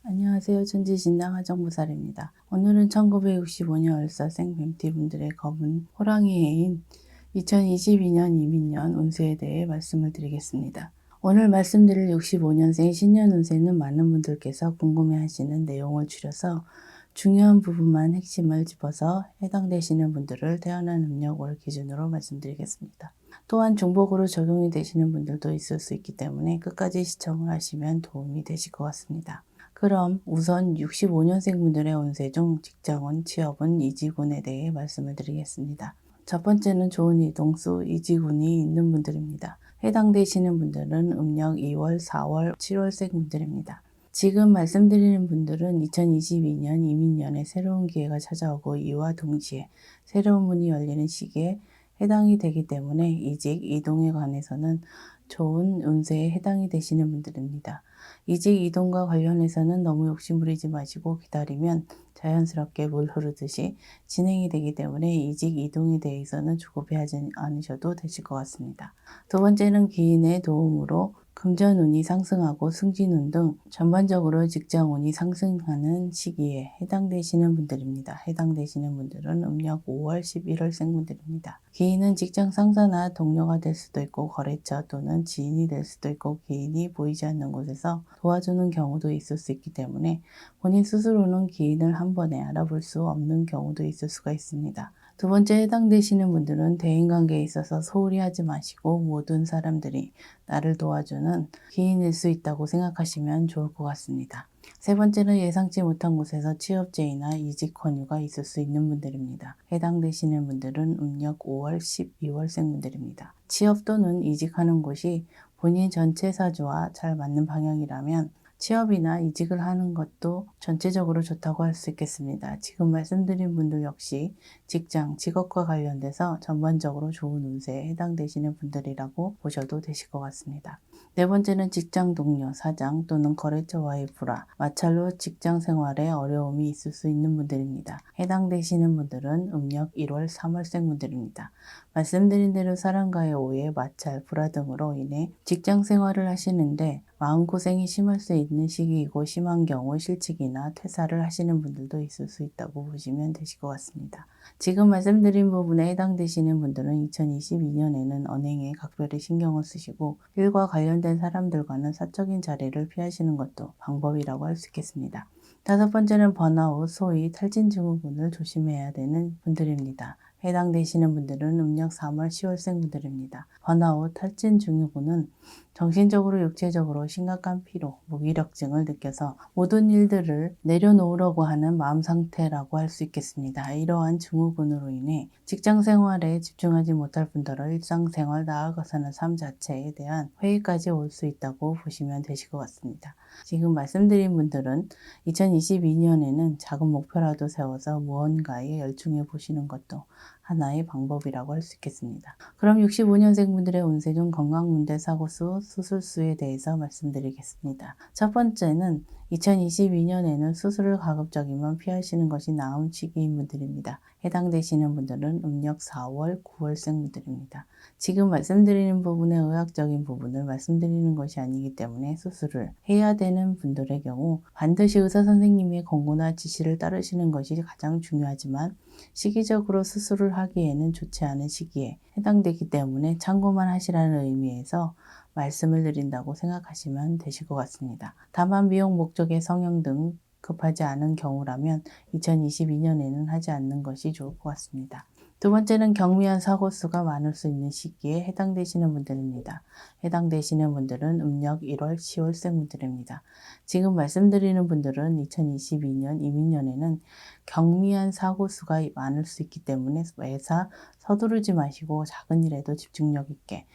안녕하세요. 천지신당 하정무살입니다. 오늘은 1965년 을사생 뱀띠분들의 검은 호랑이 해인 2022년 이민년 운세에 대해 말씀을 드리겠습니다. 오늘 말씀드릴 65년생 신년 운세는 많은 분들께서 궁금해하시는 내용을 줄여서 중요한 부분만 핵심을 짚어서 해당되시는 분들을 태어난 음력월 기준으로 말씀드리겠습니다. 또한 중복으로 적용이 되시는 분들도 있을 수 있기 때문에 끝까지 시청을 하시면 도움이 되실 것 같습니다. 그럼 우선 65년생분들의 운세 중 직장운, 취업운, 이직운에 대해 말씀을 드리겠습니다. 첫 번째는 좋은 이동수, 이직운이 있는 분들입니다. 해당되시는 분들은 음력 2월, 4월, 7월생 분들입니다. 지금 말씀드리는 분들은 2022년 이민년에 새로운 기회가 찾아오고 이와 동시에 새로운 문이 열리는 시기에 해당이 되기 때문에 이직, 이동에 관해서는 좋은 운세에 해당이 되시는 분들입니다. 이직, 이동과 관련해서는 너무 욕심부리지 마시고 기다리면 자연스럽게 물 흐르듯이 진행이 되기 때문에 이직, 이동에 대해서는 조급해하지 않으셔도 되실 것 같습니다. 두 번째는 기인의 도움으로 금전운이 상승하고 승진운 등 전반적으로 직장운이 상승하는 시기에 해당되시는 분들입니다. 해당되시는 분들은 음력 5월, 11월생 분들입니다. 기인은 직장 상사나 동료가 될 수도 있고 거래처 또는 지인이 될 수도 있고 기인이 보이지 않는 곳에서 도와주는 경우도 있을 수 있기 때문에 본인 스스로는 기인을 한 번에 알아볼 수 없는 경우도 있을 수가 있습니다. 두 번째, 해당되시는 분들은 대인관계에 있어서 소홀히 하지 마시고 모든 사람들이 나를 도와주는 기인일 수 있다고 생각하시면 좋을 것 같습니다. 세 번째는 예상치 못한 곳에서 취업제의나 이직 권유가 있을 수 있는 분들입니다. 해당되시는 분들은 음력 5월, 12월생 분들입니다. 취업 또는 이직하는 곳이 본인 전체 사주와 잘 맞는 방향이라면 취업이나 이직을 하는 것도 전체적으로 좋다고 할 수 있겠습니다. 지금 말씀드린 분들 역시 직장, 직업과 관련돼서 전반적으로 좋은 운세에 해당되시는 분들이라고 보셔도 되실 것 같습니다. 네 번째는 직장 동료, 사장 또는 거래처와의 불화, 마찰로 직장 생활에 어려움이 있을 수 있는 분들입니다. 해당되시는 분들은 음력 1월, 3월생 분들입니다. 말씀드린 대로 사람과의 오해, 마찰, 불화 등으로 인해 직장 생활을 하시는데 마음고생이 심할 수 있는 시기이고 심한 경우 실직이나 퇴사를 하시는 분들도 있을 수 있다고 보시면 되실 것 같습니다. 지금 말씀드린 부분에 해당되시는 분들은 2022년에는 언행에 각별히 신경을 쓰시고 일과 관련된 사람들과는 사적인 자리를 피하시는 것도 방법이라고 할 수 있겠습니다. 다섯 번째는 번아웃, 소위 탈진 증후군을 조심해야 되는 분들입니다. 해당되시는 분들은 음력 3월, 10월생 분들입니다. 번아웃, 탈진 증후군은 정신적으로 육체적으로 심각한 피로, 무기력증을 느껴서 모든 일들을 내려놓으려고 하는 마음 상태라고 할 수 있겠습니다. 이러한 증후군으로 인해 직장 생활에 집중하지 못할 뿐더러 일상생활 나아가서는 삶 자체에 대한 회의까지 올 수 있다고 보시면 되실 것 같습니다. 지금 말씀드린 분들은 2022년에는 작은 목표라도 세워서 무언가에 열중해 보시는 것도 하나의 방법이라고 할 수 있겠습니다. 그럼 65년생 분들의 운세 중 건강문제, 사고수, 수술수에 대해서 말씀드리겠습니다. 첫 번째는 2022년에는 수술을 가급적이면 피하시는 것이 나은 시기인 분들입니다. 해당되시는 분들은 음력 4월, 9월생 분들입니다. 지금 말씀드리는 부분의 의학적인 부분을 말씀드리는 것이 아니기 때문에 수술을 해야 되는 분들의 경우 반드시 의사 선생님의 권고나 지시를 따르시는 것이 가장 중요하지만 시기적으로 수술을 하기에는 좋지 않은 시기에 해당되기 때문에 참고만 하시라는 의미에서 말씀을 드린다고 생각하시면 되실 것 같습니다. 다만 미용 목적의 성형 등 급하지 않은 경우라면 2022년에는 하지 않는 것이 좋을 것 같습니다. 두 번째는 경미한 사고수가 많을 수 있는 시기에 해당되시는 분들입니다. 해당되시는 분들은 음력 1월, 10월생 분들입니다. 지금 말씀드리는 분들은 2022년 이민년에는 경미한 사고수가 많을 수 있기 때문에 매사 서두르지 마시고 작은 일에도 집중력 있게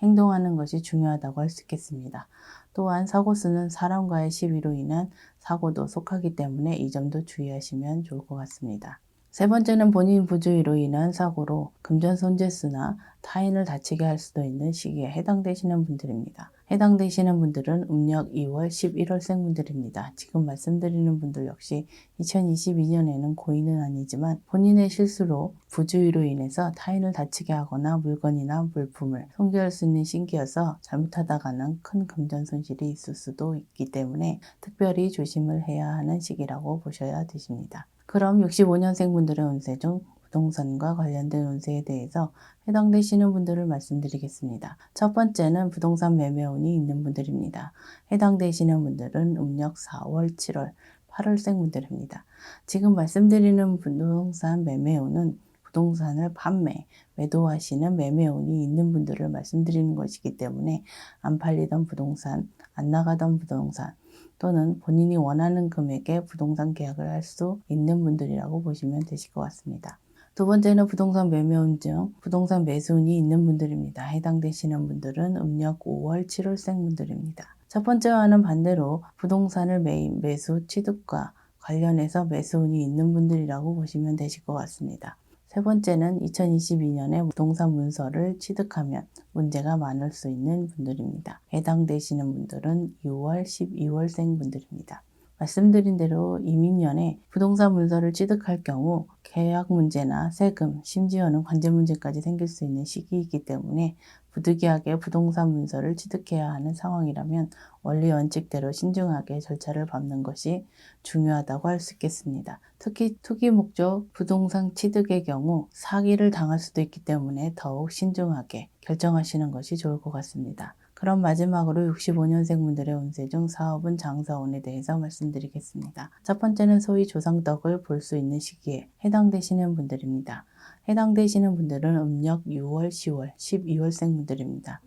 행동하는 것이 중요하다고 할 수 있겠습니다. 또한 사고수는 사람과의 시비로 인한 사고도 속하기 때문에 이 점도 주의하시면 좋을 것 같습니다. 세 번째는 본인 부주의로 인한 사고로 금전 손재수나 타인을 다치게 할 수도 있는 시기에 해당되시는 분들입니다. 해당되시는 분들은 음력 2월, 11월생 분들입니다. 지금 말씀드리는 분들 역시 2022년에는 고인은 아니지만 본인의 실수로 부주의로 인해서 타인을 다치게 하거나 물건이나 물품을 손괴할 수 있는 시기여서 잘못하다가는 큰 금전 손실이 있을 수도 있기 때문에 특별히 조심을 해야 하는 시기라고 보셔야 되십니다. 그럼 65년생 분들의 운세 중 부동산과 관련된 운세에 대해서 해당되시는 분들을 말씀드리겠습니다. 첫 번째는 부동산 매매운이 있는 분들입니다. 해당되시는 분들은 음력 4월, 7월, 8월생 분들입니다. 지금 말씀드리는 부동산 매매운은 부동산을 판매, 매도하시는 매매운이 있는 분들을 말씀드리는 것이기 때문에 안 팔리던 부동산, 안 나가던 부동산, 또는 본인이 원하는 금액의 부동산 계약을 할 수 있는 분들이라고 보시면 되실 것 같습니다. 두 번째는 부동산 매매운 중 부동산 매수운이 있는 분들입니다. 해당되시는 분들은 음력 5월, 7월생 분들입니다. 첫 번째와는 반대로 부동산을 매수, 취득과 관련해서 매수운이 있는 분들이라고 보시면 되실 것 같습니다. 세 번째는 2022년에 부동산 문서를 취득하면 문제가 많을 수 있는 분들입니다. 해당되시는 분들은 6월, 12월생 분들입니다. 말씀드린 대로 이민년에 부동산 문서를 취득할 경우 계약 문제나 세금, 심지어는 관제 문제까지 생길 수 있는 시기이기 때문에 부득이하게 부동산 문서를 취득해야 하는 상황이라면 원리 원칙대로 신중하게 절차를 밟는 것이 중요하다고 할 수 있겠습니다. 특히 투기 목적 부동산 취득의 경우 사기를 당할 수도 있기 때문에 더욱 신중하게 결정하시는 것이 좋을 것 같습니다. 그럼 마지막으로 65년생 분들의 운세 중 사업은 장사운에 대해서 말씀드리겠습니다. 첫 번째는 소위 조상덕을 볼 수 있는 시기에 해당되시는 분들입니다. 해당되시는 분들은 음력 6월, 10월, 12월생 분들입니다.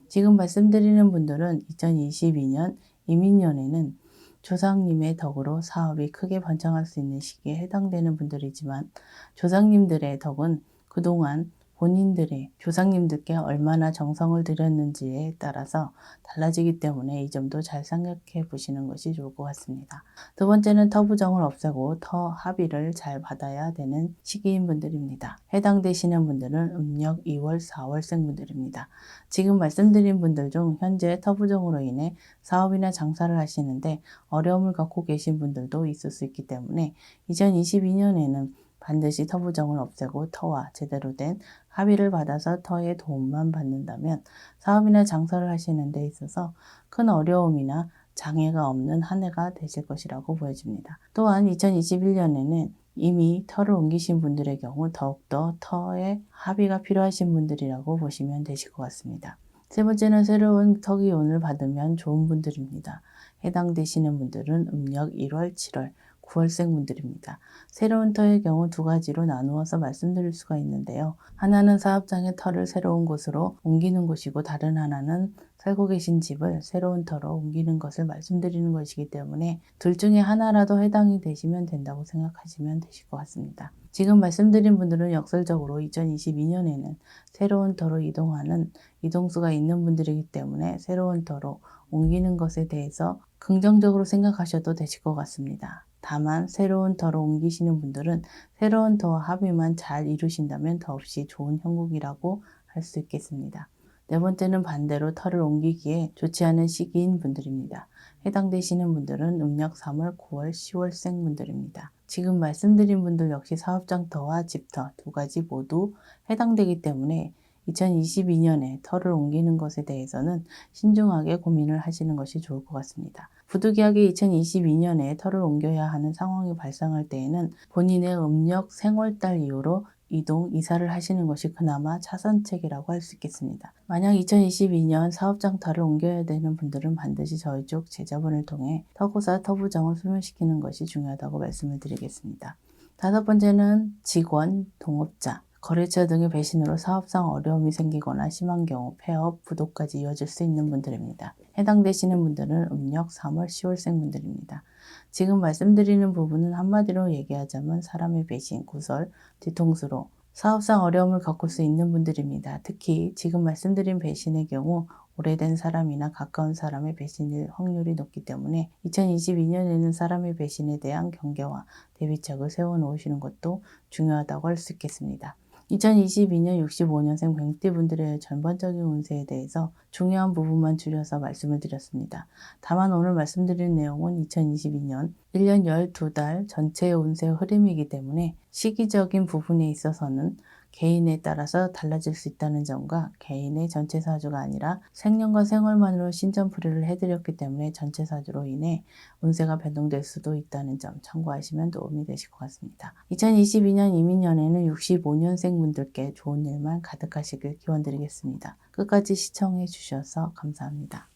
지금 말씀드리는 분들은 2022년 이민년에는 조상님의 덕으로 사업이 크게 번창할 수 있는 시기에 해당되는 분들이지만 조상님들의 덕은 그동안 본인들의 조상님들께 얼마나 정성을 들였는지에 따라서 달라지기 때문에 이 점도 잘 생각해 보시는 것이 좋을 것 같습니다. 두 번째는 터 부정을 없애고 터 합의를 잘 받아야 되는 시기인 분들입니다. 해당되시는 분들은 음력 2월, 4월생 분들입니다. 지금 말씀드린 분들 중 현재 터 부정으로 인해 사업이나 장사를 하시는데 어려움을 갖고 계신 분들도 있을 수 있기 때문에 2022년에는 반드시 터 부정을 없애고 터와 제대로 된 합의를 받아서 터의 도움만 받는다면 사업이나 장사를 하시는 데 있어서 큰 어려움이나 장애가 없는 한 해가 되실 것이라고 보여집니다. 또한 2021년에는 이미 터를 옮기신 분들의 경우 더욱더 터의 합의가 필요하신 분들이라고 보시면 되실 것 같습니다. 세 번째는 새로운 터기운을 받으면 좋은 분들입니다. 해당되시는 분들은 음력 1월, 7월, 9월생 분들입니다. 새로운 터의 경우 두 가지로 나누어서 말씀드릴 수가 있는데요. 하나는 사업장의 터를 새로운 곳으로 옮기는 것이고 다른 하나는 살고 계신 집을 새로운 터로 옮기는 것을 말씀드리는 것이기 때문에 둘 중에 하나라도 해당이 되시면 된다고 생각하시면 되실 것 같습니다. 지금 말씀드린 분들은 역설적으로 2022년에는 새로운 터로 이동하는 이동수가 있는 분들이기 때문에 새로운 터로 옮기는 것에 대해서 긍정적으로 생각하셔도 되실 것 같습니다. 다만 새로운 터로 옮기시는 분들은 새로운 터와 합의만 잘 이루신다면 더없이 좋은 형국이라고 할 수 있겠습니다. 네 번째는 반대로 터를 옮기기에 좋지 않은 시기인 분들입니다. 해당되시는 분들은 음력 3월, 9월, 10월생 분들입니다. 지금 말씀드린 분들 역시 사업장 터와 집터 두 가지 모두 해당되기 때문에 2022년에 터를 옮기는 것에 대해서는 신중하게 고민을 하시는 것이 좋을 것 같습니다. 부득이하게 2022년에 터를 옮겨야 하는 상황이 발생할 때에는 본인의 음력 생월달 이후로 이사를 하시는 것이 그나마 차선책이라고 할 수 있겠습니다. 만약 2022년 사업장 터를 옮겨야 되는 분들은 반드시 저희 쪽 제자분을 통해 터고사 터부정을 소멸시키는 것이 중요하다고 말씀을 드리겠습니다. 다섯 번째는 직원, 동업자, 거래처 등의 배신으로 사업상 어려움이 생기거나 심한 경우 폐업, 부도까지 이어질 수 있는 분들입니다. 해당되시는 분들은 음력 3월, 10월생 분들입니다. 지금 말씀드리는 부분은 한마디로 얘기하자면 사람의 배신, 구설, 뒤통수로 사업상 어려움을 겪을 수 있는 분들입니다. 특히 지금 말씀드린 배신의 경우 오래된 사람이나 가까운 사람의 배신일 확률이 높기 때문에 2022년에는 사람의 배신에 대한 경계와 대비책을 세워놓으시는 것도 중요하다고 할 수 있겠습니다. 2022년 65년생 뱀띠분들의 전반적인 운세에 대해서 중요한 부분만 줄여서 말씀을 드렸습니다. 다만 오늘 말씀드린 내용은 2022년 1년 12달 전체의 운세 흐름이기 때문에 시기적인 부분에 있어서는 개인에 따라서 달라질 수 있다는 점과 개인의 전체 사주가 아니라 생년과 생월만으로 신점풀이를 해드렸기 때문에 전체 사주로 인해 운세가 변동될 수도 있다는 점 참고하시면 도움이 되실 것 같습니다. 2022년 이민년에는 65년생 분들께 좋은 일만 가득하시길 기원드리겠습니다. 끝까지 시청해 주셔서 감사합니다.